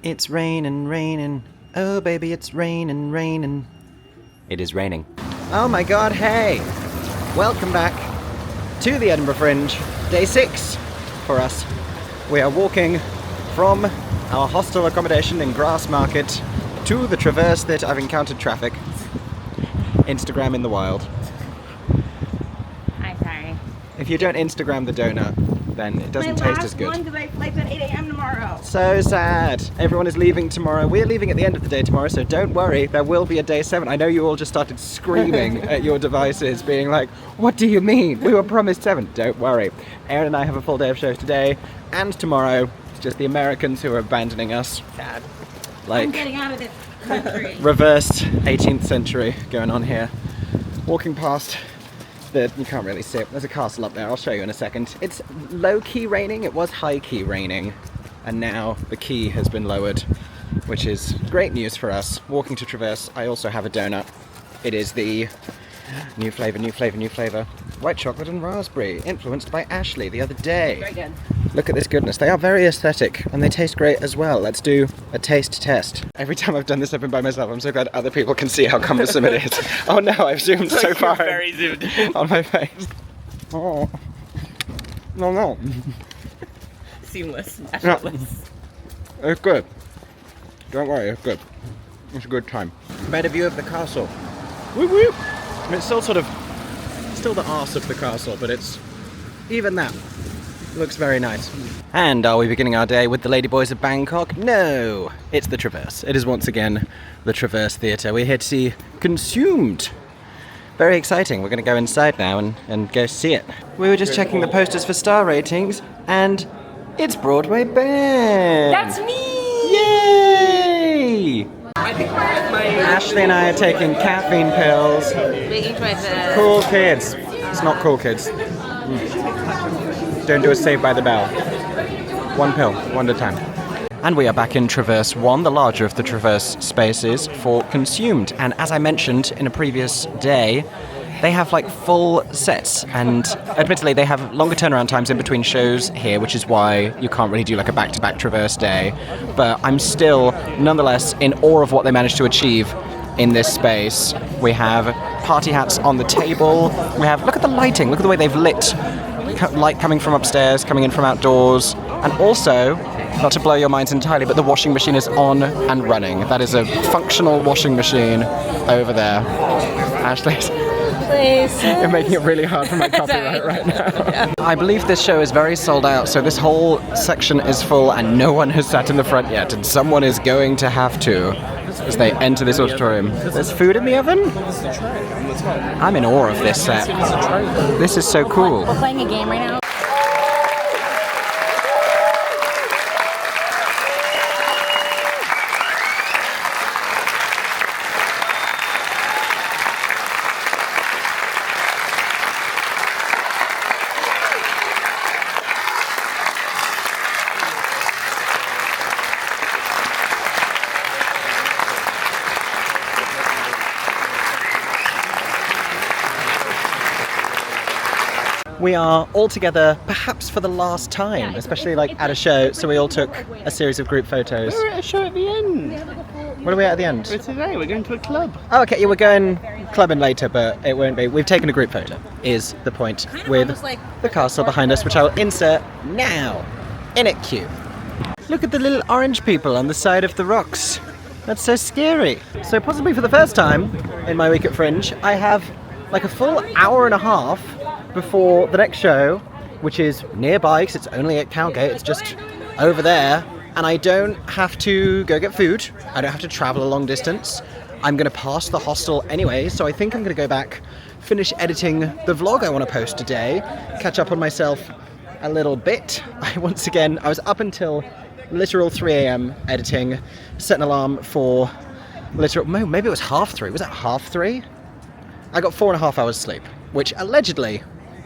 It's raining, raining. Oh baby, it's raining, raining. It is raining. Oh my god, hey! Welcome back to the Edinburgh Fringe, day 6 for us. We are walking from our hostel accommodation in Grassmarket to the traverse that I've encountered traffic. Instagram in the wild. I'm sorry. If you don't Instagram the donut, then it doesn't taste as good. My last one, my flight's at 8 a.m. tomorrow. So sad. Everyone is leaving tomorrow. We're leaving at the end of the day tomorrow, so don't worry, there will be a day 7. I know you all just started screaming at your devices, being like, what do you mean? We were promised 7. Don't worry. Erin and I have a full day of shows today and tomorrow. It's just the Americans who are abandoning us. Sad. Like, I'm getting out of this country. reversed 18th century going on here. Walking past you can't really see it. There's a castle up there. I'll show you in a second. It's low-key raining. It was high-key raining. And now the key has been lowered, which is great news for us. Walking to Traverse, I also have a donut. It is the new flavour. White chocolate and raspberry, influenced by Ashley the other day. Very good. Look at this goodness. They are very aesthetic and they taste great as well. Let's do a taste test. Every time I've done this, I've been by myself. I'm so glad other people can see how cumbersome it is. Oh no, I've zoomed so far very zoomed in. on my face. Oh. No. Seamless. Effortless. It's good. Don't worry, it's good. It's a good time. Better view of the castle. Whoop whoop! It's still the arse of the castle, but it's even that. Looks very nice. And are we beginning our day with the Ladyboys of Bangkok? No! It's the Traverse. It is once again the Traverse Theatre. We're here to see Consumed. Very exciting. We're going to go inside now and go see it. We were just checking the posters for star ratings, and it's Broadway Band! That's me! Yay! Ashley and I are taking caffeine pills. Making choices. Cool kids. It's not cool kids. Don't do a Saved by the Bell. One pill, one at a time. And we are back in Traverse 1, the larger of the Traverse spaces, for Consumed. And as I mentioned in a previous day, they have like full sets, and admittedly they have longer turnaround times in between shows here, which is why you can't really do like a back-to-back Traverse day. But I'm still, nonetheless, in awe of what they managed to achieve in this space. We have party hats on the table. We have, look at the lighting, look at the way they've lit. Light coming from upstairs, coming in from outdoors, and also, not to blow your minds entirely, but the washing machine is on and running. That is a functional washing machine over there. Ashley's... You're making it really hard for my copyright right now. Yeah. I believe this show is very sold out, so this whole section is full and no one has sat in the front yet, and someone is going to have to as they enter this auditorium. There's food in the oven? I'm in awe of this set. This is so cool. We're playing a game right now. We are all together, perhaps for the last time, especially like at a show, so we all took a series of group photos. We're at a show at the end. What are we at the end? For today, we're going to a club. Oh, okay, yeah, we're going clubbing later, but it won't be. We've taken a group photo, is the point, with the castle behind us, which I will insert now. In it, cue. Look at the little orange people on the side of the rocks. That's so scary. So possibly for the first time in my week at Fringe, I have like a full hour and a half before the next show, which is nearby because it's only at Cowgate, it's just over there, and I don't have to go get food, I don't have to travel a long distance. I'm going to pass the hostel anyway, so I think I'm going to go back, finish editing the vlog I want to post today, catch up on myself a little bit. I was up until literal 3 a.m. editing, set an alarm for maybe it was 3:30, was that 3:30? I got 4.5 hours sleep, which allegedly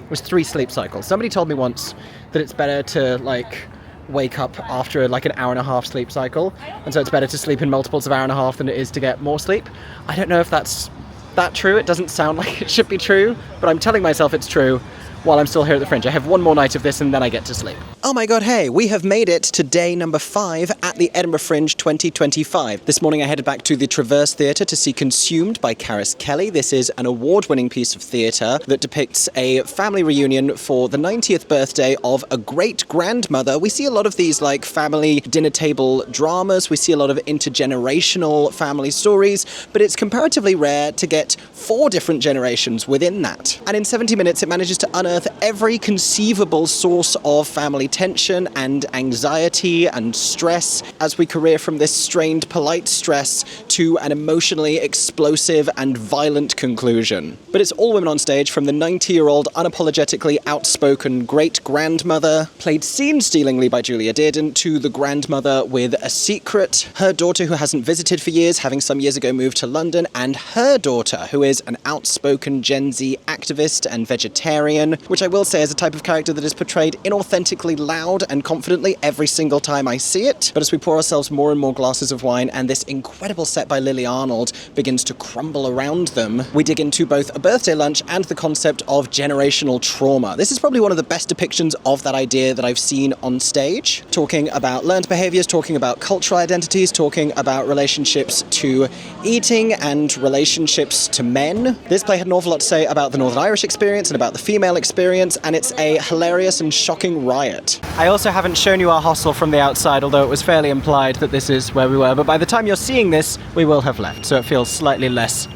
was 3 sleep cycles. Somebody told me once that it's better to like wake up after like an hour and a half sleep cycle, and so it's better to sleep in multiples of hour and a half than it is to get more sleep. I don't know if that's that true. It doesn't sound like it should be true, but I'm telling myself it's true. while I'm still here at the Fringe. I have one more night of this and then I get to sleep. Oh my god, hey, we have made it to day number 5 at the Edinburgh Fringe 2025. This morning I headed back to the Traverse Theatre to see Consumed by Caris Kelly. This is an award-winning piece of theatre that depicts a family reunion for the 90th birthday of a great-grandmother. We see a lot of these like family dinner table dramas, we see a lot of intergenerational family stories, but it's comparatively rare to get 4 different generations within that. And in 70 minutes it manages to unearth every conceivable source of family tension and anxiety and stress as we career from this strained polite stress to an emotionally explosive and violent conclusion. But it's all women on stage, from the 90-year-old unapologetically outspoken great-grandmother, played scene-stealingly by Julia Dearden, to the grandmother with a secret, her daughter who hasn't visited for years, having some years ago moved to London, and her daughter who is an outspoken Gen Z activist and vegetarian, which I will say is a type of character that is portrayed inauthentically loud and confidently every single time I see it. But as we pour ourselves more and more glasses of wine and this incredible set by Lily Arnold begins to crumble around them, we dig into both a birthday lunch and the concept of generational trauma. This is probably one of the best depictions of that idea that I've seen on stage, talking about learned behaviours, talking about cultural identities, talking about relationships to eating and relationships to men. This play had an awful lot to say about the Northern Irish experience and about the female experience, and it's a hilarious and shocking riot. I also haven't shown you our hostel from the outside, although it was fairly implied that this is where we were, but by the time you're seeing this, we will have left, so it feels slightly less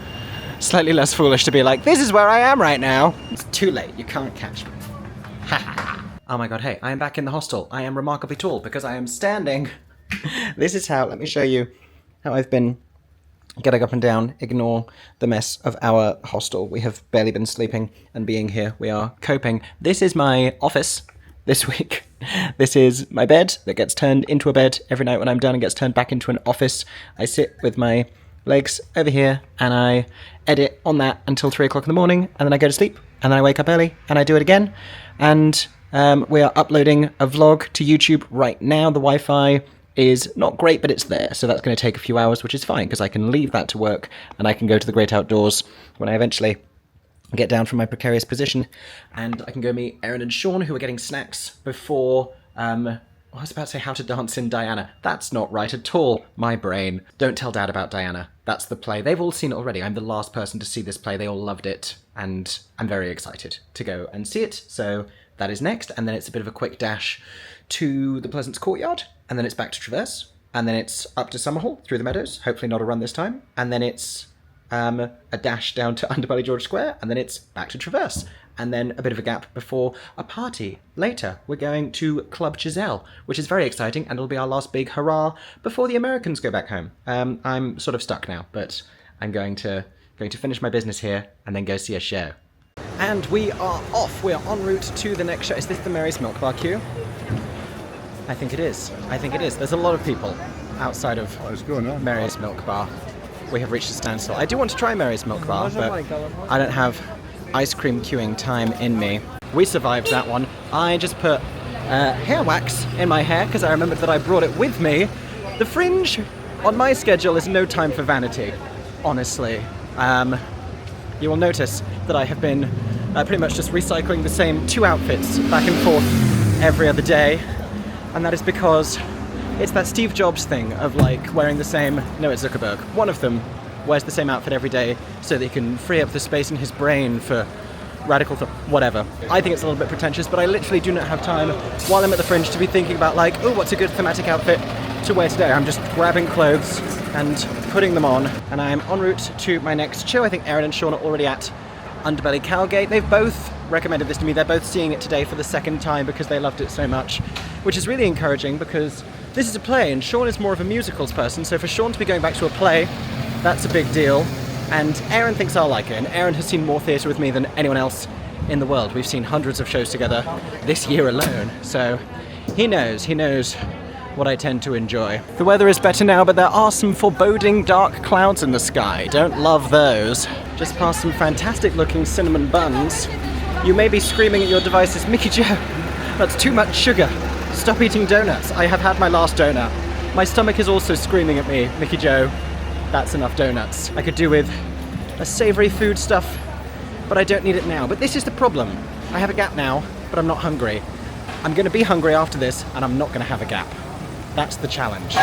foolish to be like, this is where I am right now. It's too late, you can't catch me. Oh my god, hey, I am back in the hostel. I am remarkably tall because I am standing. This is how, let me show you how I've been getting up and down. Ignore the mess of our hostel. We have barely been sleeping and being here. We are coping. This is my office this week. This is my bed that gets turned into a bed every night when I'm done and gets turned back into an office. I sit with my legs over here and I edit on that until 3 o'clock in the morning, and then I go to sleep, and then I wake up early and I do it again. And we are uploading a vlog to YouTube right now. The Wi-Fi is not great, but it's there, so that's going to take a few hours, which is fine because I can leave that to work and I can go to the great outdoors when I eventually get down from my precarious position, and I can go meet Erin and Sean, who are getting snacks before I was about to say How to Dance in Diana. That's not right at all. My brain. Don't tell Dad about Diana. That's the play. They've all seen it already. I'm the last person to see this play. They all loved it, and I'm very excited to go and see it. So that is next, and then it's a bit of a quick dash to the Pleasance Courtyard, and then it's back to Traverse, and then it's up to Summerhall through the meadows. Hopefully not a run this time, and then it's a dash down to Underbelly George Square, and then it's back to Traverse. And then a bit of a gap before a party. Later, we're going to Club Giselle, which is very exciting, and it'll be our last big hurrah before the Americans go back home. I'm sort of stuck now, but I'm going to finish my business here and then go see a show. And we are off. We are en route to the next show. Is this the Mary's Milk Bar queue? I think it is. There's a lot of people outside of Mary's Milk Bar. We have reached a standstill. I do want to try Mary's Milk Bar, but I don't have ice cream queuing time in me. We survived that one. I just put hair wax in my hair because I remembered that I brought it with me. The Fringe on my schedule is no time for vanity, honestly. You will notice that I have been pretty much just recycling the same 2 outfits back and forth every other day, and that is because it's that Steve Jobs thing of like wearing the same, no, it's Zuckerberg. One of them wears the same outfit every day so that he can free up the space in his brain for radical whatever. I think it's a little bit pretentious, but I literally do not have time while I'm at the Fringe to be thinking about like, oh, what's a good thematic outfit to wear today? I'm just grabbing clothes and putting them on, and I'm en route to my next show. I think Erin and Sean are already at Underbelly Cowgate. They've both recommended this to me. They're both seeing it today for the second time because they loved it so much, which is really encouraging because this is a play and Sean is more of a musicals person, so for Sean to be going back to a play, that's a big deal. And Erin thinks I'll like it, and Erin has seen more theatre with me than anyone else in the world. We've seen hundreds of shows together this year alone, so he knows what I tend to enjoy. The weather is better now, but there are some foreboding dark clouds in the sky. Don't love those. Just past some fantastic looking cinnamon buns. You may be screaming at your devices, Mickey Joe, that's too much sugar. Stop eating donuts. I have had my last donut. My stomach is also screaming at me, Mickey Joe, that's enough donuts. I could do with a savoury food stuff, but I don't need it now. But this is the problem. I have a gap now, but I'm not hungry. I'm going to be hungry after this, and I'm not going to have a gap. That's the challenge.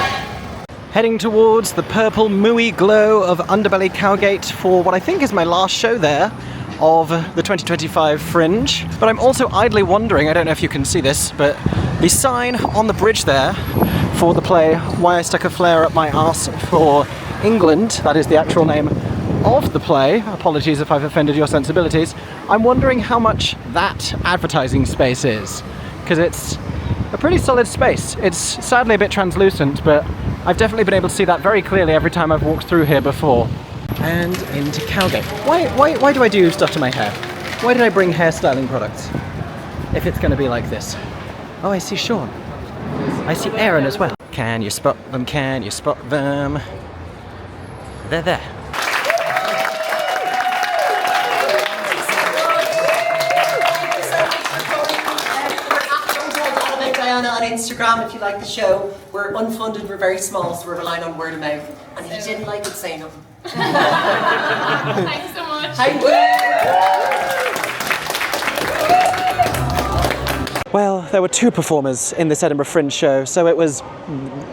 Heading towards the purple mooey glow of Underbelly Cowgate for what I think is my last show there of the 2025 Fringe. But I'm also idly wondering, I don't know if you can see this, but the sign on the bridge there for the play Why I Stuck a Flare Up My Arse for England, that is the actual name of the play, apologies if I've offended your sensibilities, I'm wondering how much that advertising space is, because it's a pretty solid space. It's sadly a bit translucent, but I've definitely been able to see that very clearly every time I've walked through here before. And into Cowgate. Why do I do stuff to my hair? Why did I bring hairstyling products if it's going to be like this? Oh, I see Sean. I see Aaron as well. Can you spot them? Can you spot them? They're there. Diana on Instagram if you like the show. We're unfunded, we're very small, so we're relying on word of mouth. And if you didn't like it, say nothing. Thanks so much. Well, there were 2 performers in this Edinburgh Fringe show, so it was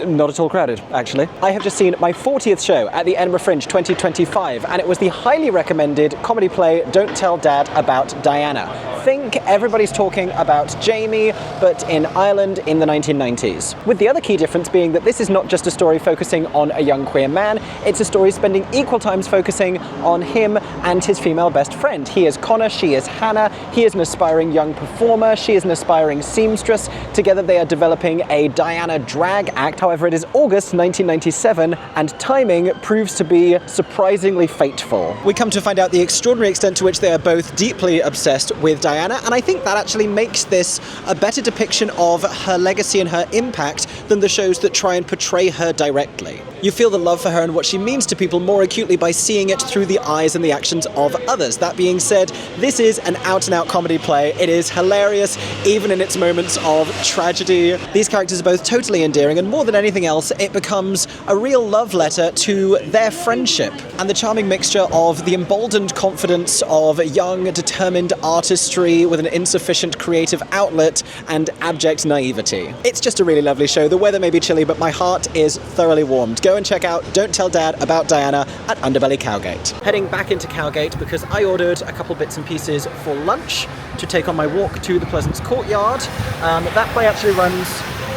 not at all crowded, actually. I have just seen my 40th show at the Edinburgh Fringe 2025, and it was the highly recommended comedy play Don't Tell Dad About Diana. Think everybody's talking about Jamie, but in Ireland in the 1990s. With the other key difference being that this is not just a story focusing on a young queer man, it's a story spending equal times focusing on him and his female best friend. He is Connor, she is Hannah, he is an aspiring young performer, she is an aspiring seamstress. Together they are developing a Diana drag act. However, it is August 1997 and timing proves to be surprisingly fateful. We come to find out the extraordinary extent to which they are both deeply obsessed with Diana, and I think that actually makes this a better depiction of her legacy and her impact than the shows that try and portray her directly. You feel the love for her and what she means to people more acutely by seeing it through the eyes and the actions of others. That being said, this is an out-and-out comedy play. It is hilarious, even in its moments of tragedy. These characters are both totally endearing, and more than anything else, it becomes a real love letter to their friendship and the charming mixture of the emboldened confidence of young, determined artistry with an insufficient creative outlet and abject naivety. It's just a really lovely show. The weather may be chilly, but my heart is thoroughly warmed. Go and check out Don't Tell Dad About Diana at Underbelly Cowgate. Heading back into Cowgate because I ordered a couple bits and pieces for lunch to take on my walk to the Pleasance Courtyard. That play actually runs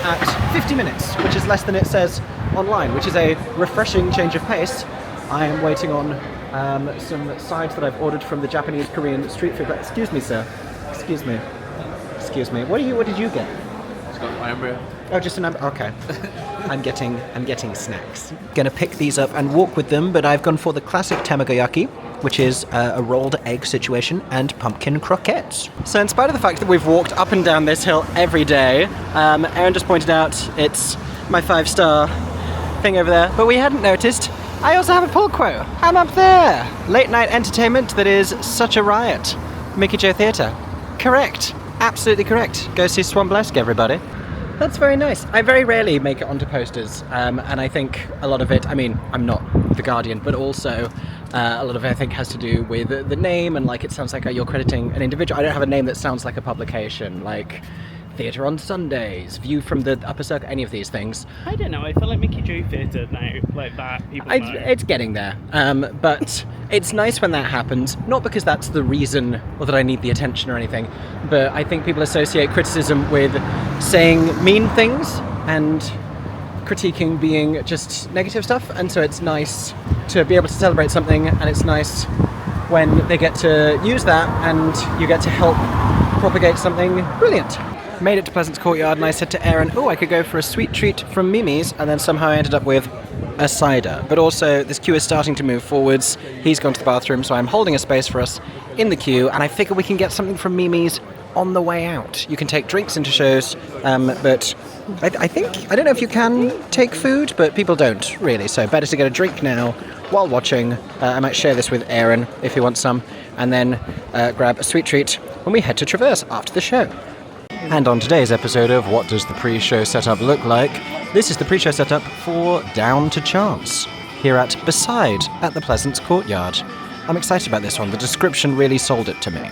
at 50 minutes, which is less than it says online, which is a refreshing change of pace. I am waiting on some sides that I've ordered from the Japanese Korean street food. Excuse me, sir. Excuse me. Excuse me. What did you get? It's got amber. Oh, just an amber. Okay. I'm getting snacks. Gonna pick these up and walk with them, but I've gone for the classic tamagoyaki, which is a rolled egg situation, and pumpkin croquettes. So in spite of the fact that we've walked up and down this hill every day, Aaron just pointed out it's my 5-star thing over there, but we hadn't noticed I also have a pull quote. I'm up there. Late night entertainment that is such a riot. Mickey Joe Theatre. Correct. Absolutely correct. Go see Swanblesque, everybody. That's very nice. I very rarely make it onto posters, and I think a lot of it, I mean, I'm not The Guardian, but also a lot of it I think has to do with the name, and like it sounds like you're crediting an individual. I don't have a name that sounds like a publication, like Theatre on Sundays, View from the Upper Circle, any of these things. I don't know, I feel like Mickey Joe Theatre now, like that, people know. It's getting there, but it's nice when that happens, not because that's the reason or that I need the attention or anything, but I think people associate criticism with saying mean things and critiquing being just negative stuff, and so it's nice to be able to celebrate something, and it's nice when they get to use that and you get to help propagate something brilliant. Made it to Pleasance Courtyard and I said to Aaron, oh, I could go for a sweet treat from Mimi's, and then somehow I ended up with a cider. But also, this queue is starting to move forwards. He's gone to the bathroom, so I'm holding a space for us in the queue, and I figure we can get something from Mimi's on the way out. You can take drinks into shows, but I think, I don't know if you can take food, but people don't, really, so better to get a drink now while watching. I might share this with Aaron if he wants some, and then grab a sweet treat when we head to Traverse after the show. And on today's episode of What Does the Pre-Show Setup Look Like? This is the pre-show setup for Down to Chance, here at Beside at the Pleasance Courtyard. I'm excited about this one. The description really sold it to me.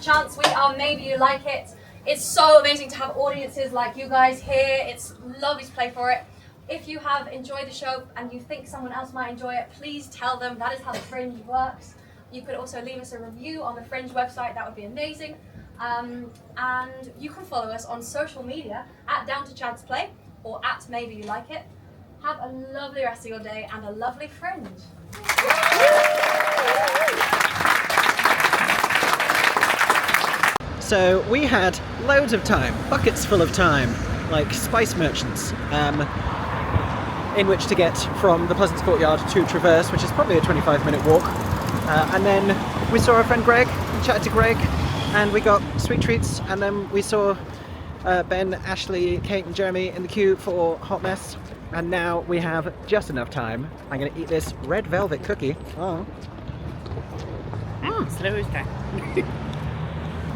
Chance. We are Maybe You Like It. It's so amazing to have audiences like you guys here. It's lovely to play for it. If you have enjoyed the show and you think someone else might enjoy it, please tell them. That is how the Fringe works. You could also leave us a review on the Fringe website. That would be amazing. And you can follow us on social media at Down to Chance Play or at Maybe You Like It. Have a lovely rest of your day and a lovely Fringe. So we had loads of time, buckets full of time, like spice merchants, in which to get from the Pleasance Courtyard to Traverse, which is probably a 25-minute walk. And then we saw our friend Greg, chatted to Greg, and we got sweet treats. And then we saw Ben, Ashley, Kate and Jeremy in the queue for Hot Mess. And now we have just enough time. I'm going to eat this red velvet cookie. Oh. Slow as down.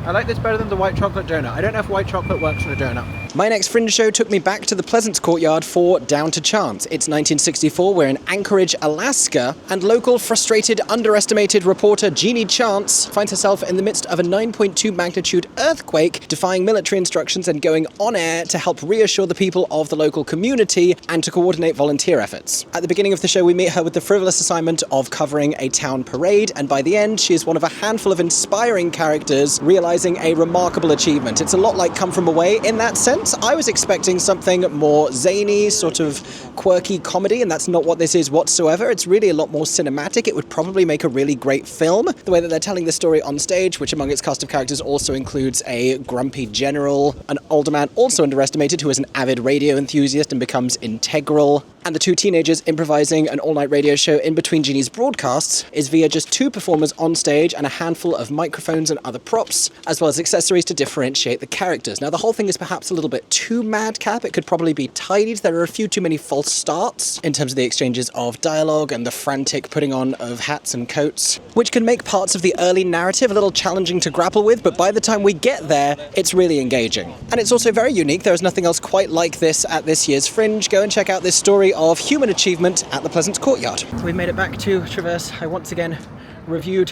I like this better than the white chocolate donut. I don't know if white chocolate works on a donut. My next Fringe show took me back to the Pleasance Courtyard for Down to Chance. It's 1964, we're in Anchorage, Alaska, and local frustrated, underestimated reporter Jeannie Chance finds herself in the midst of a 9.2 magnitude earthquake, defying military instructions and going on air to help reassure the people of the local community and to coordinate volunteer efforts. At the beginning of the show, we meet her with the frivolous assignment of covering a town parade, and by the end, she is one of a handful of inspiring characters realizing a remarkable achievement. It's a lot like Come From Away in that sense. I was expecting something more zany, sort of quirky comedy, and that's not what this is whatsoever. It's really a lot more cinematic. It would probably make a really great film. The way that they're telling the story on stage, which among its cast of characters also includes a grumpy general, an older man also underestimated who is an avid radio enthusiast and becomes integral, and the two teenagers improvising an all-night radio show in between Jeannie's broadcasts is via just two performers on stage and a handful of microphones and other props, as well as accessories to differentiate the characters. Now, the whole thing is perhaps a little bit too madcap. It could probably be tidied. There are a few too many false starts in terms of the exchanges of dialogue and the frantic putting on of hats and coats, which can make parts of the early narrative a little challenging to grapple with, but by the time we get there, it's really engaging. And it's also very unique. There is nothing else quite like this at this year's Fringe. Go and check out this story of human achievement at the Pleasance Courtyard. We've made it back to Traverse. I once again reviewed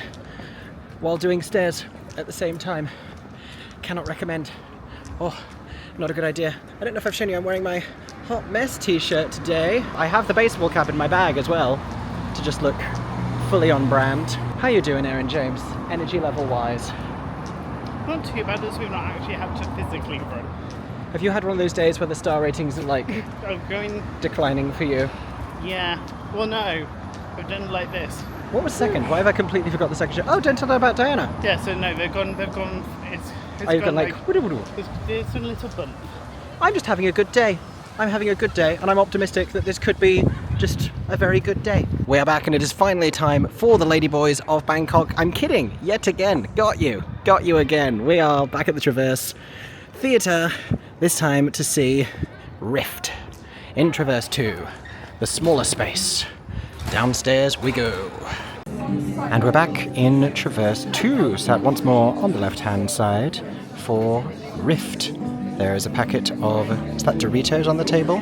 while doing stairs at the same time. Cannot recommend. Oh, not a good idea. I don't know if I've shown you, I'm wearing my Hot Mess t-shirt today. I have the baseball cap in my bag as well to just look fully on brand. How you doing, Erin James? Energy level wise? Not too bad, as we've not actually had to physically run. Have you had one of those days where the star ratings are like declining for you? Yeah. Well, no. I've done like this. What was second? Why have I completely forgot the second show? Oh, don't tell her about Diana. Yeah, so no, they've gone, it's You've gone like there's a little bump. I'm just having a good day. I'm having a good day, and I'm optimistic that this could be just a very good day. We are back, and it is finally time for the Ladyboys of Bangkok. I'm kidding, yet again. Got you again. We are back at the Traverse Theatre, this time to see Rift in Traverse 2, the smaller space. Downstairs we go. And we're back in Traverse 2, sat once more on the left-hand side for Rift. There is a packet of, is that Doritos on the table?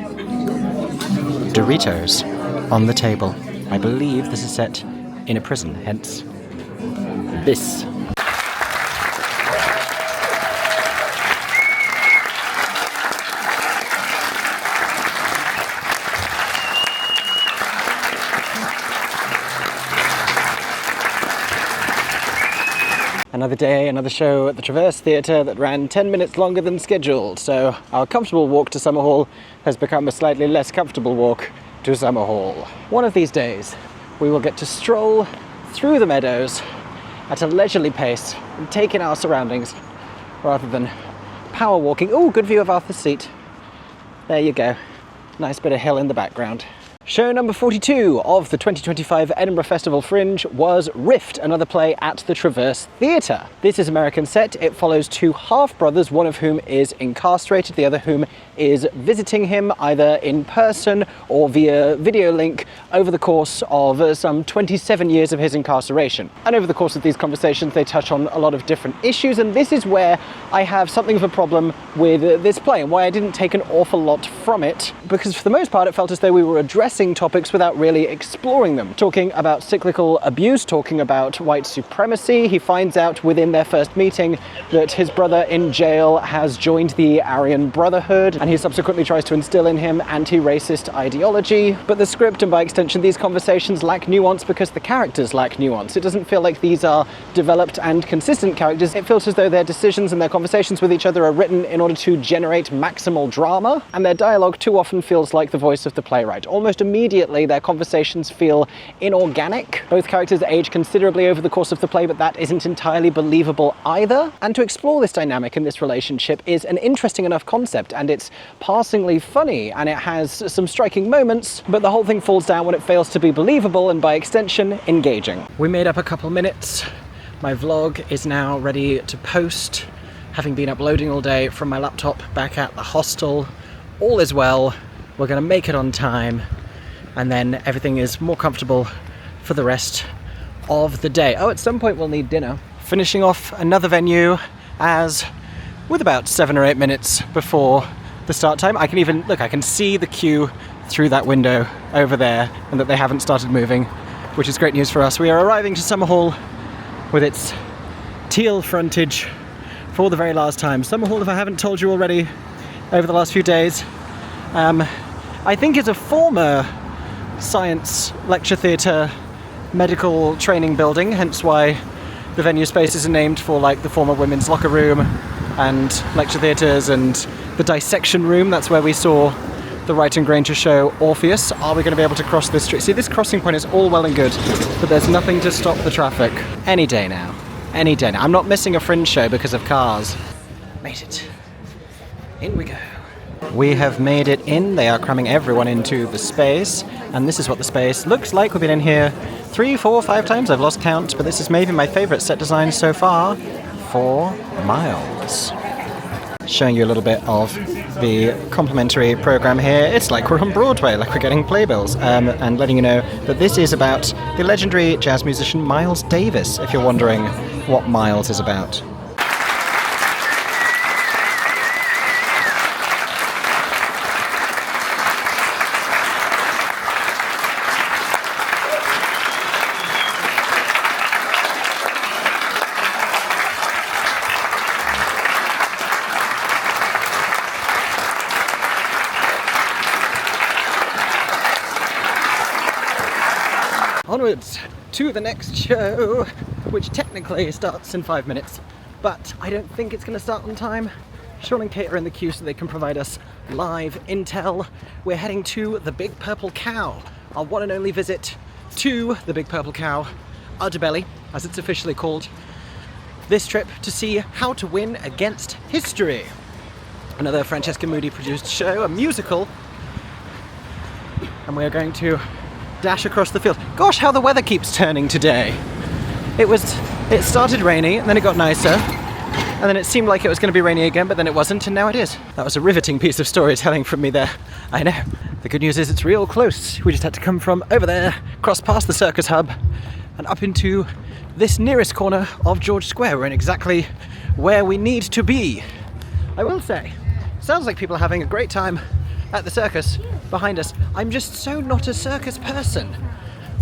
Doritos on the table. I believe this is set in a prison, hence this. Another day, another show at the Traverse Theatre that ran 10 minutes longer than scheduled, so our comfortable walk to Summerhall has become a slightly less comfortable walk to Summerhall. One of these days, we will get to stroll through the meadows at a leisurely pace and take in our surroundings rather than power walking. Oh, good view of Arthur's Seat. There you go. Nice bit of hill in the background. Show number 42 of the 2025 Edinburgh Festival Fringe was Rift, another play at the Traverse Theatre. This is American set. It follows two half-brothers, one of whom is incarcerated, the other whom is visiting him either in person or via video link over the course of some 27 years of his incarceration. And over the course of these conversations, they touch on a lot of different issues, and this is where I have something of a problem with this play and why I didn't take an awful lot from it, because for the most part, it felt as though we were addressing discussing topics without really exploring them. Talking about cyclical abuse, talking about white supremacy. He finds out within their first meeting that his brother in jail has joined the Aryan Brotherhood, and he subsequently tries to instill in him anti-racist ideology. But the script, and by extension these conversations, lack nuance because the characters lack nuance. It doesn't feel like these are developed and consistent characters. It feels as though their decisions and their conversations with each other are written in order to generate maximal drama, and their dialogue too often feels like the voice of the playwright. Almost immediately their conversations feel inorganic. Both characters age considerably over the course of the play, but that isn't entirely believable either. And to explore this dynamic in this relationship is an interesting enough concept, and it's passingly funny, and it has some striking moments, but the whole thing falls down when it fails to be believable and by extension engaging. We made up a couple minutes. My vlog is now ready to post, having been uploading all day from my laptop back at the hostel. All is well, we're going to make it on time, and then everything is more comfortable for the rest of the day. Oh, at some point we'll need dinner. Finishing off another venue as with about 7 or 8 minutes before the start time. I can even, look, I can see the queue through that window over there, and that they haven't started moving, which is great news for us. We are arriving to Summerhall with its teal frontage for the very last time. Summerhall, if I haven't told you already over the last few days, I think is a former science lecture theatre medical training building, hence why the venue spaces are named for like the former women's locker room and lecture theatres and the dissection room. That's where we saw the Wright and Granger show Orpheus. Are we going to be able to cross this street? See, this crossing point is all well and good, but there's nothing to stop the traffic. Any day now. Any day now. I'm not missing a Fringe show because of cars. Made it. In we go. We have made it in. They are cramming everyone into the space, and this is what the space looks like. We've been in here 3, 4, 5 times. I've lost count, but this is maybe my favourite set design so far. 4 miles. Showing you a little bit of the complimentary programme here. It's like we're on Broadway, like we're getting playbills, and letting you know that this is about the legendary jazz musician Miles Davis, if you're wondering what Miles is about. Onwards to the next show, which technically starts in 5 minutes, but I don't think it's going to start on time. Sean and Kate are in the queue so they can provide us live intel. We're heading to the Big Purple Cow, our one and only visit to the Big Purple Cow, Udderbelly, as it's officially called. This trip to see How to Win Against History, another Francesca Moody produced show, a musical, and we are going to dash across the field. Gosh, how the weather keeps turning today. It started rainy, and then it got nicer, and then it seemed like it was going to be rainy again, but then it wasn't, and now it is. That was a riveting piece of storytelling from me there. I know. The good news is it's real close. We just had to come from over there, cross past the circus hub, and up into this nearest corner of George Square. We're in exactly where we need to be. I will say, sounds like people are having a great time at the circus behind us. I'm just so not a circus person.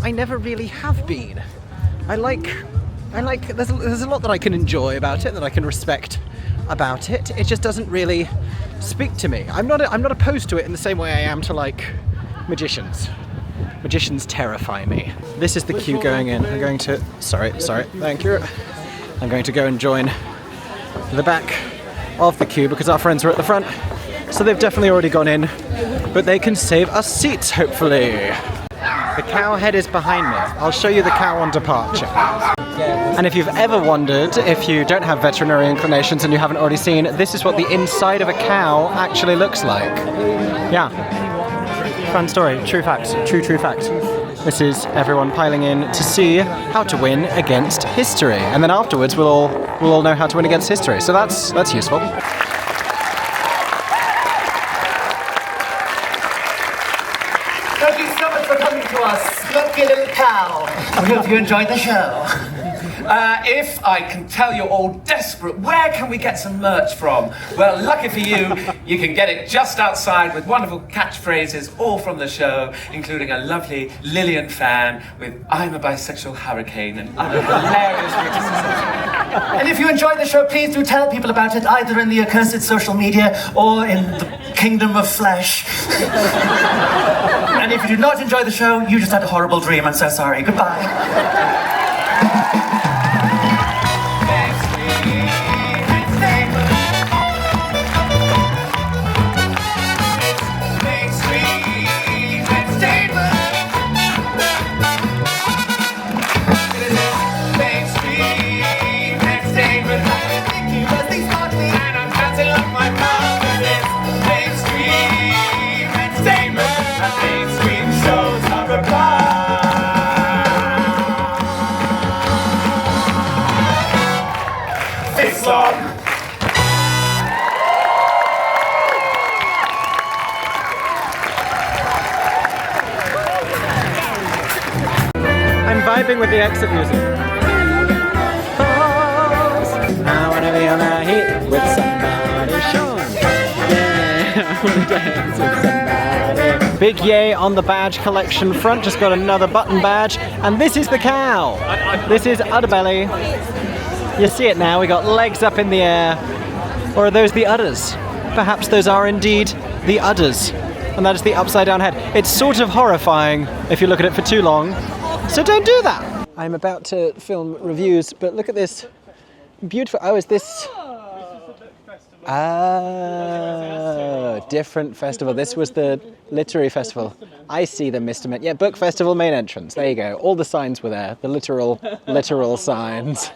I never really have been. I like there's a lot that I can enjoy about it, that I can respect about it. It just doesn't really speak to me. I'm not opposed to it in the same way I am to like magicians. Magicians terrify me. This is the queue going in. I'm going to sorry, thank you. I'm going to go and join the back of the queue because our friends are at the front. So they've definitely already gone in, but they can save us seats, hopefully. The cow head is behind me. I'll show you the cow on departure. And if you've ever wondered, if you don't have veterinary inclinations and you haven't already seen, this is what the inside of a cow actually looks like. Yeah. Fun story. True fact. True fact. This is everyone piling in to see How to Win Against History. And then afterwards we'll all know how to win against history. So that's useful. Thank you so much for coming to us, lucky little cow. I hope you enjoyed the show. If I can tell you're all desperate, where can we get some merch from? Well, lucky for you, you can get it just outside with wonderful catchphrases all from the show, including a lovely Lillian fan with "I'm a bisexual hurricane" and other hilarious criticisms. And if you enjoyed the show, please do tell people about it, either in the accursed social media or in the kingdom of flesh. And if you did not enjoy the show, you just had a horrible dream. I'm so sorry. Goodbye. I'm vibing with the exit music. I wanna be on the heat with somebody, Sean. Yeah, I wanna dance with somebody. Big yay on the badge collection front, just got another button badge. And this is the cow. This is Udderbelly. You see it now, we got legs up in the air. Or are those the udders? Perhaps those are indeed the udders. And that is the upside down head. It's sort of horrifying if you look at it for too long. So don't do that. I'm about to film reviews, but look at this beautiful. Oh, is this? Oh, different festival. This was the literary festival. I see the Mr. Yeah, book festival main entrance. There you go. All the signs were there. The literal signs.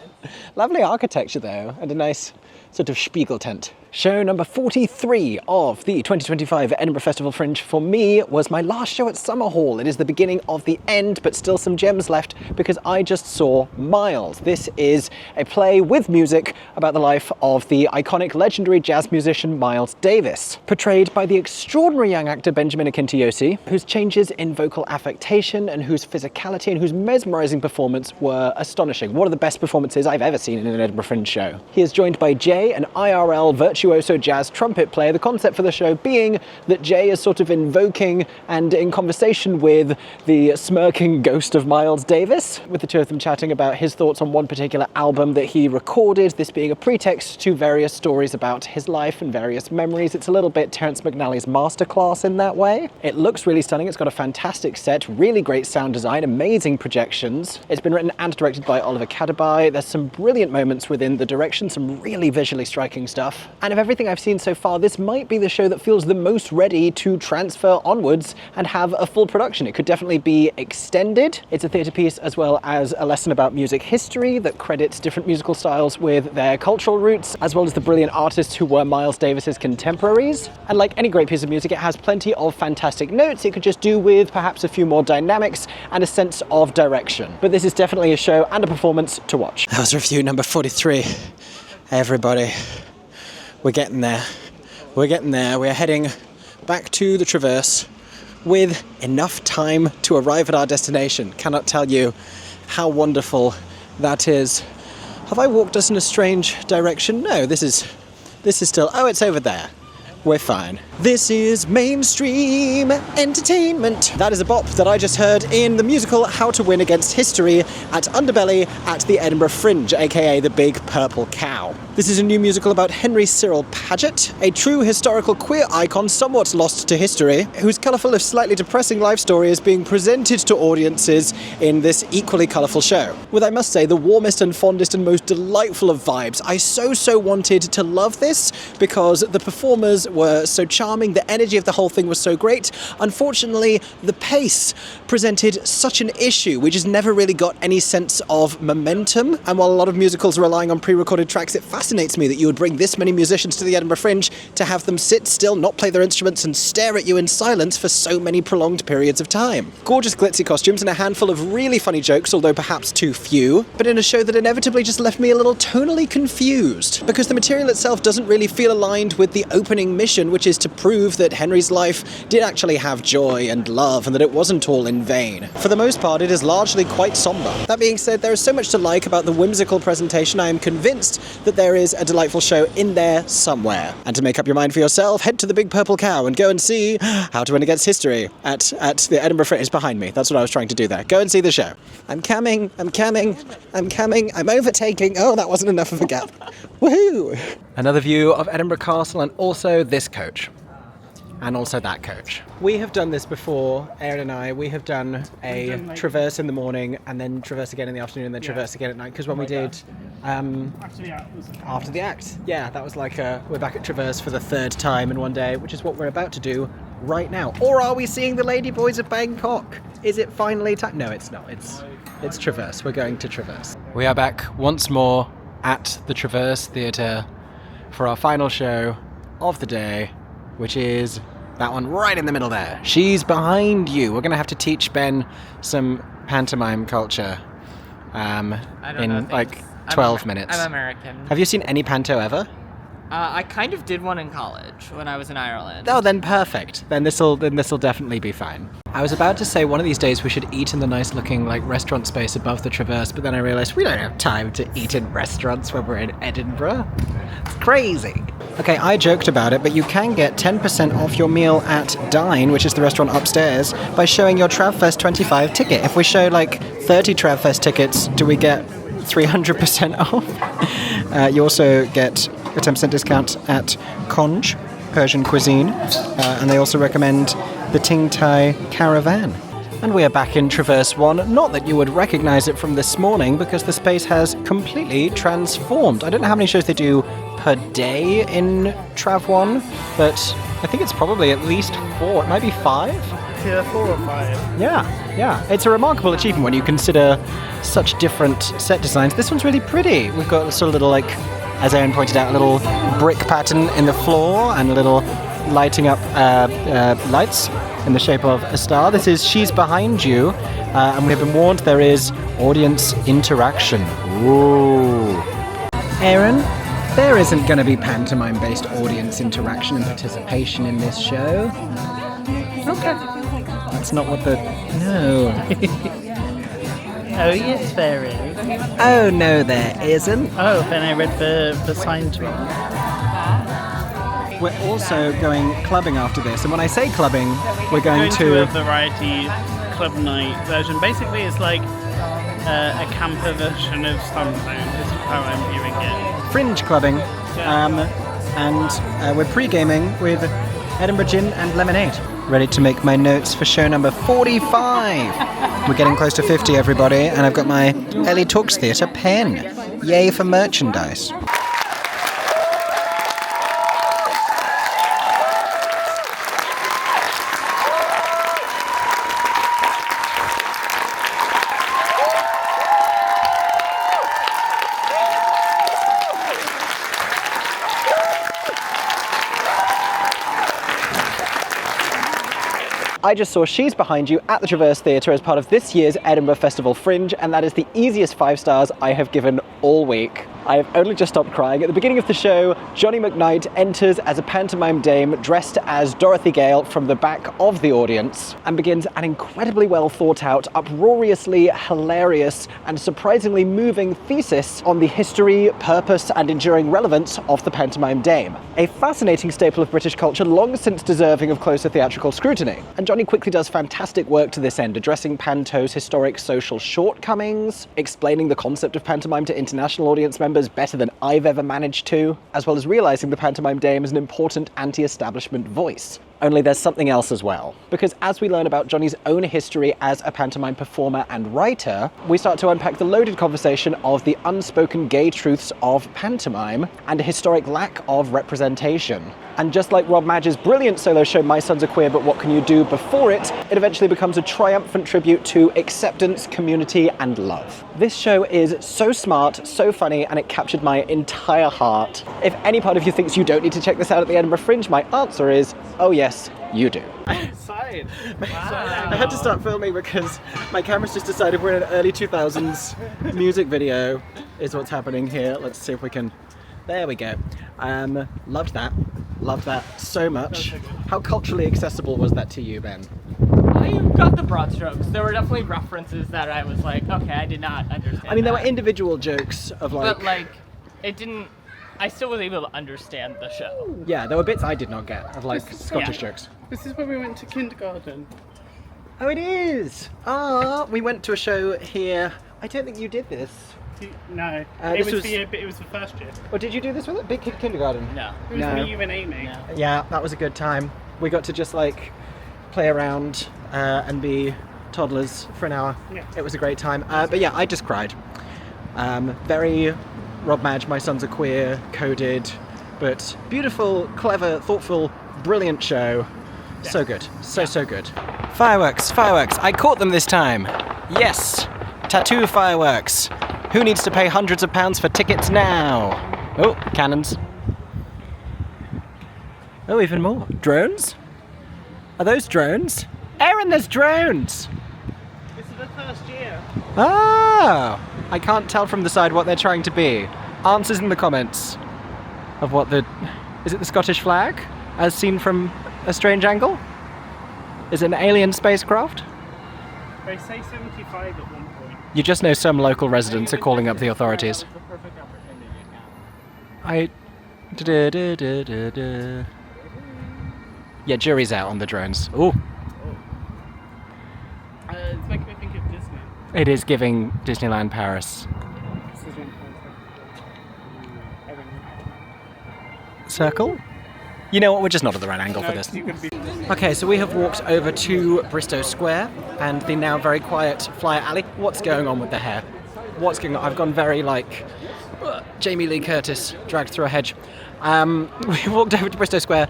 Lovely architecture though, and a nice sort of Spiegel tent. Show number 43 of the 2025 Edinburgh Festival Fringe for me was my last show at Summerhall. It is the beginning of the end, but still some gems left because I just saw Miles. This is a play with music about the life of the iconic legendary jazz musician Miles Davis, portrayed by the extraordinary young actor Benjamin Akintoyosi, whose changes in vocal affectation and whose physicality and whose mesmerizing performance were astonishing. One of the best performances I've ever seen in an Edinburgh Fringe show. He is joined by Jay, an IRL virtuoso jazz trumpet player, the concept for the show being that Jay is sort of invoking and in conversation with the smirking ghost of Miles Davis, with the two of them chatting about his thoughts on one particular album that he recorded, this being a pretext to various stories about his life and various memories. It's a little bit Terence McNally's masterclass in that way. It looks really stunning. It's got a fantastic set, really great sound design, amazing projections. It's been written and directed by Oliver Cadaby. There's some brilliant moments within the direction, some really visually striking stuff. And of everything I've seen so far, this might be the show that feels the most ready to transfer onwards and have a full production. It could definitely be extended. It's a theatre piece as well as a lesson about music history that credits different musical styles with their cultural roots, as well as the brilliant artists who were Miles Davis's contemporaries. And like any great piece of music, it has plenty of fantastic notes. It could just do with perhaps a few more dynamics and a sense of direction. But this is definitely a show and a performance to watch. That was review number 43. Everybody. We're getting there. We're getting there. We're heading back to the Traverse with enough time to arrive at our destination. Cannot tell you how wonderful that is. Have I walked us in a strange direction? No, this is still... Oh, it's over there. We're fine. This is mainstream entertainment. That is a bop that I just heard in the musical How to Win Against History at Underbelly at the Edinburgh Fringe, aka the Big Purple Cow. This is a new musical about Henry Cyril Paget, a true historical queer icon somewhat lost to history, whose colourful if slightly depressing life story is being presented to audiences in this equally colourful show. With, I must say, the warmest and fondest and most delightful of vibes. I so wanted to love this because the performers were so charming, the energy of the whole thing was so great. Unfortunately, the pace presented such an issue. We just never really got any sense of momentum, and while a lot of musicals are relying on pre-recorded tracks, it fascinates fascinates me that you would bring this many musicians to the Edinburgh Fringe to have them sit still, not play their instruments, and stare at you in silence for so many prolonged periods of time. Gorgeous glitzy costumes and a handful of really funny jokes, although perhaps too few, but in a show that inevitably just left me a little tonally confused, because the material itself doesn't really feel aligned with the opening mission, which is to prove that Henry's life did actually have joy and love, and that it wasn't all in vain. For the most part, it is largely quite somber. That being said, there is so much to like about the whimsical presentation. I am convinced that there is a delightful show in there somewhere. And to make up your mind for yourself, head to the Big Purple Cow and go and see How to Win Against History at the Edinburgh Fringe. It's behind me. That's what I was trying to do there. Go and see the show. I'm coming, I'm overtaking. Oh, that wasn't enough of a gap. Woohoo! Another view of Edinburgh Castle, and also this coach. And also that coach. We have done this before, Aaron and I. We have done a traverse in the morning, and then traverse again in the afternoon, and then traverse again at night. Because when we did after the act, yeah, that was like we're back at traverse for the third time in one day, which is what we're about to do right now. Or are we seeing the Ladyboys of Bangkok? Is it finally time? No, it's not. It's traverse. We're going to traverse. We are back once more at the Traverse Theatre for our final show of the day, which is that one right in the middle there. She's behind you. We're going to have to teach Ben some pantomime culture in like 12 minutes. I'm American. Have you seen any panto ever? I kind of did one in college when I was in Ireland. Oh, then perfect. Then this'll definitely be fine. I was about to say one of these days we should eat in the nice looking like restaurant space above the Traverse, but then I realised we don't have time to eat in restaurants when we're in Edinburgh. It's crazy. Okay, I joked about it, but you can get 10% off your meal at Dine, which is the restaurant upstairs, by showing your TravFest 25 ticket. If we show like 30 TravFest tickets, do we get 300% off? You also get a 10% discount at Conj, Persian cuisine, and they also recommend the Ting Tai Caravan. And we are back in Traverse 1. Not that you would recognise it from this morning, because the space has completely transformed. I don't know how many shows they do per day in Trav 1, but I think it's probably at least 4. It might be 5. Yeah, 4 or 5. Yeah. It's a remarkable achievement when you consider such different set designs. This one's really pretty. We've got a sort of little, like, as Aaron pointed out, a little brick pattern in the floor and a little lighting up lights in the shape of a star. This is She's Behind You, and we've been warned there is audience interaction. Ooh. Aaron, there isn't going to be pantomime-based audience interaction and participation in this show. Okay. That's not what the... No. Oh, yes, there is. Oh, no, there isn't. Oh, then I read the sign to me. We're also going clubbing after this, and when I say clubbing, we're going to a variety club night version. Basically, it's like a camper version of Summerhall, is how I'm viewing it. Fringe clubbing, and we're pre-gaming with Edinburgh Gin and Lemonade. Ready to make my notes for show number 45. We're getting close to 50, everybody, and I've got my Ellie Talks Theatre pen. Yay for merchandise. I just saw She's Behind You at the Traverse Theatre as part of this year's Edinburgh Festival Fringe, and that is the easiest 5 stars I have given all week. I have only just stopped crying. At the beginning of the show, Johnny McKnight enters as a pantomime dame dressed as Dorothy Gale from the back of the audience and begins an incredibly well thought out, uproariously hilarious and surprisingly moving thesis on the history, purpose and enduring relevance of the pantomime dame. A fascinating staple of British culture long since deserving of closer theatrical scrutiny. And Johnny quickly does fantastic work to this end, addressing panto's historic social shortcomings, explaining the concept of pantomime to international audience members better than I've ever managed to, as well as realising the pantomime dame as an important anti-establishment voice. Only there's something else as well. Because as we learn about Johnny's own history as a pantomime performer and writer, we start to unpack the loaded conversation of the unspoken gay truths of pantomime and a historic lack of representation. And just like Rob Madge's brilliant solo show My Sons Are Queer But What Can You Do before it, it eventually becomes a triumphant tribute to acceptance, community and love. This show is so smart, so funny, and it captured my entire heart. If any part of you thinks you don't need to check this out at the Edinburgh Fringe, my answer is, oh yes, you do. Excited. Wow. I had to start filming because my camera's just decided we're in an early 2000s music video is what's happening here. Let's see if we can... There we go. Loved that. Loved that so much. How culturally accessible was that to you, Ben? I got the broad strokes. There were definitely references that I was like, okay, I did not understand. I mean, there were that. individual jokes of like... But like, it didn't... I still was able to understand the show. Yeah, there were bits I did not get of like Scottish yeah. jokes. This is where we went to kindergarten. Oh, it is! Ah, we went to a show here. I don't think you did this. No, this it was- was the first year. Or did you do this with it? Big Kid Kindergarten? No. It was No. me, you and Amy. No. Yeah, that was a good time. We got to just like play around and be toddlers for an hour. Yeah. It was a great time. But yeah, I just cried. Very Rob Madge, My Sons Are Queer, coded, but beautiful, clever, thoughtful, brilliant show. Yeah. So good. So good. Fireworks, fireworks. I caught them this time. Yes. Tattoo fireworks. Who needs to pay hundreds of pounds for tickets now? Oh, cannons. Oh, even more. Drones? Are those drones? Aaron, there's drones! This is the first year. Ah! I can't tell from the side what they're trying to be. Answers in the comments of what the... Is it the Scottish flag? As seen from a strange angle? Is it an alien spacecraft? They say 75 at one point. You just know some local residents are calling up the authorities. Yeah, jury's out on the drones. Ooh. It's making me think of Disney. It is giving Disneyland Paris. This is one Circle? You know what, we're just not at the right angle for this. Okay, so we have walked over to Bristow Square and the now very quiet Flyer Alley. What's going on with the hair? What's going on? I've gone very like Jamie Lee Curtis dragged through a hedge. We walked over to Bristow Square.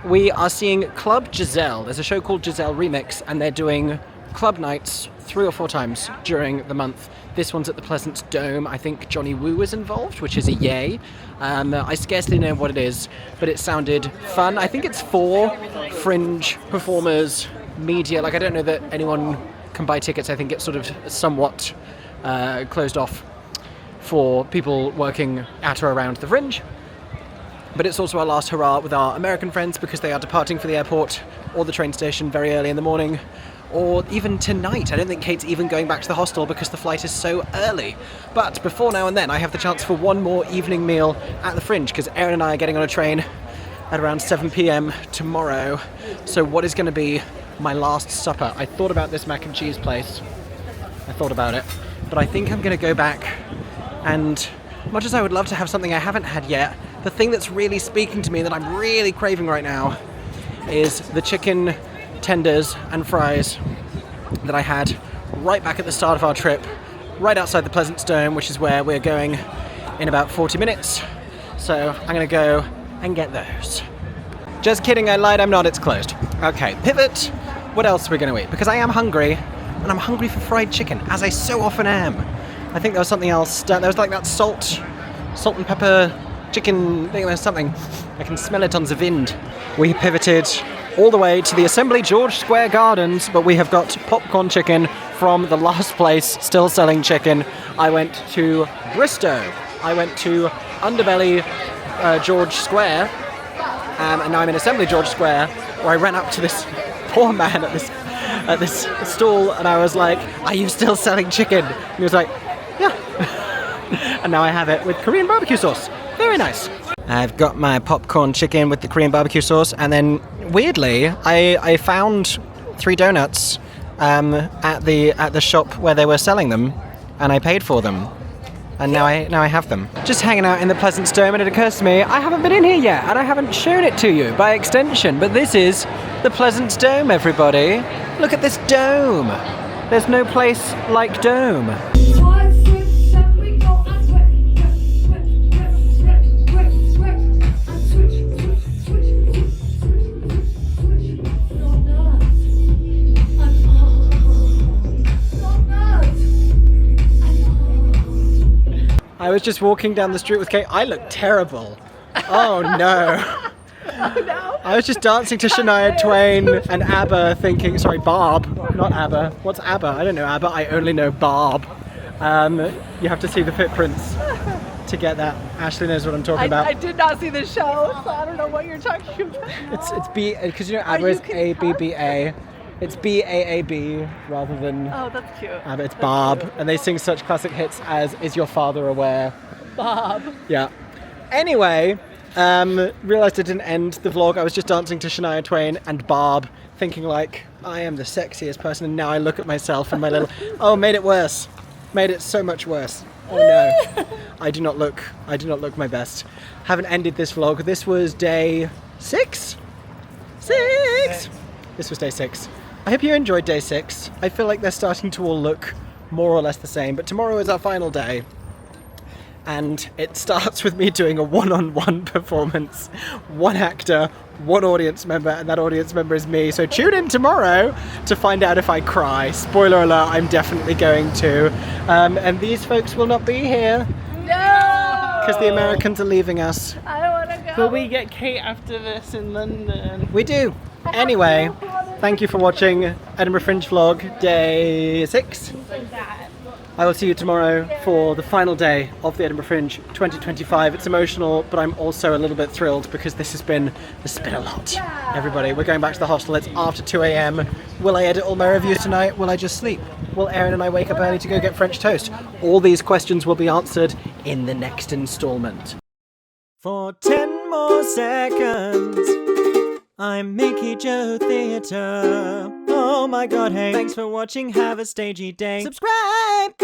We are seeing Club Giselle. There's a show called Giselle Remix and they're doing club nights 3 or 4 times during the month. This one's at the Pleasance Dome. I think Johnny Woo is involved, which is a yay. I scarcely know what it is, but it sounded fun. I think it's for fringe performers, media. Like, I don't know that anyone can buy tickets. I think it's sort of somewhat closed off for people working at or around the Fringe. But it's also our last hurrah with our American friends because they are departing for the airport or the train station very early in the morning. Or even tonight. I don't think Kate's even going back to the hostel because the flight is so early. But before now and then, I have the chance for one more evening meal at the Fringe because Erin and I are getting on a train at around 7 p.m. tomorrow. So what is going to be my last supper? I thought about this mac and cheese place. I thought about it. But I think I'm going to go back and, much as I would love to have something I haven't had yet, the thing that's really speaking to me that I'm really craving right now is the chicken tenders and fries that I had right back at the start of our trip, right outside the Pleasance Dome, which is where we're going in about 40 minutes. So I'm gonna go and get those. Just kidding, I lied, I'm not, it's closed. Okay, pivot. What else are we gonna eat? Because I am hungry, and I'm hungry for fried chicken, as I so often am. I think there was something else, there was like that salt and pepper chicken thing, there's something. I can smell it on the wind. We pivoted all the way to the Assembly George Square Gardens, but we have got popcorn chicken from the last place still selling chicken. I went to Bristow. I went to Underbelly George Square, and now I'm in Assembly George Square, where I ran up to this poor man at this stall, and I was like, "Are you still selling chicken?" And he was like, "Yeah." And now I have it with Korean barbecue sauce. Very nice. I've got my popcorn chicken with the Korean barbecue sauce, and then weirdly, I found 3 donuts at the shop where they were selling them, and I paid for them. And now I have them. Just hanging out in the Pleasance Dome, and it occurs to me, I haven't been in here yet, and I haven't shown it to you by extension, but this is the Pleasance Dome, everybody. Look at this dome. There's no place like dome. I was just walking down the street with Kate. I look terrible. Oh no. I was just dancing to Shania Twain and ABBA thinking, sorry, Barb, not ABBA. What's ABBA? I don't know ABBA, I only know Barb. You have to see the footprints to get that. Ashley knows what I'm talking about. I did not see the show, so I don't know what you're talking about. It's B, because you know ABBA is A-B-B-A. It's B-A-A-B rather than Oh, that's cute. ABBA. It's Barb, and they sing such classic hits as Is Your Father Aware? Bob. Yeah. Anyway, realised I didn't end the vlog. I was just dancing to Shania Twain and Barb, thinking like, I am the sexiest person, and now I look at myself and my little... Oh, made it worse. Made it so much worse. Oh no. I do not look my best. Haven't ended this vlog. This was day 6? 6! This was day 6. I hope you enjoyed day 6. I feel like they're starting to all look more or less the same, but tomorrow is our final day. And it starts with me doing a one-on-one performance. One actor, one audience member, and that audience member is me. So tune in tomorrow to find out if I cry. Spoiler alert, I'm definitely going to. And these folks will not be here. No! Because the Americans are leaving us. I want to go. Will we get Kate after this in London? We do. Anyway, thank you for watching Edinburgh Fringe vlog day 6. I will see you tomorrow for the final day of the Edinburgh Fringe 2025. It's emotional, but I'm also a little bit thrilled because this has been a lot. Everybody, we're going back to the hostel. It's after 2 a.m. Will I edit all my reviews tonight? Will I just sleep? Will Erin and I wake up early to go get French toast? All these questions will be answered in the next installment. For 10 more seconds, I'm Mickey Joe Theatre. Oh my god, hey. Thanks for watching, have a stagey day. Subscribe!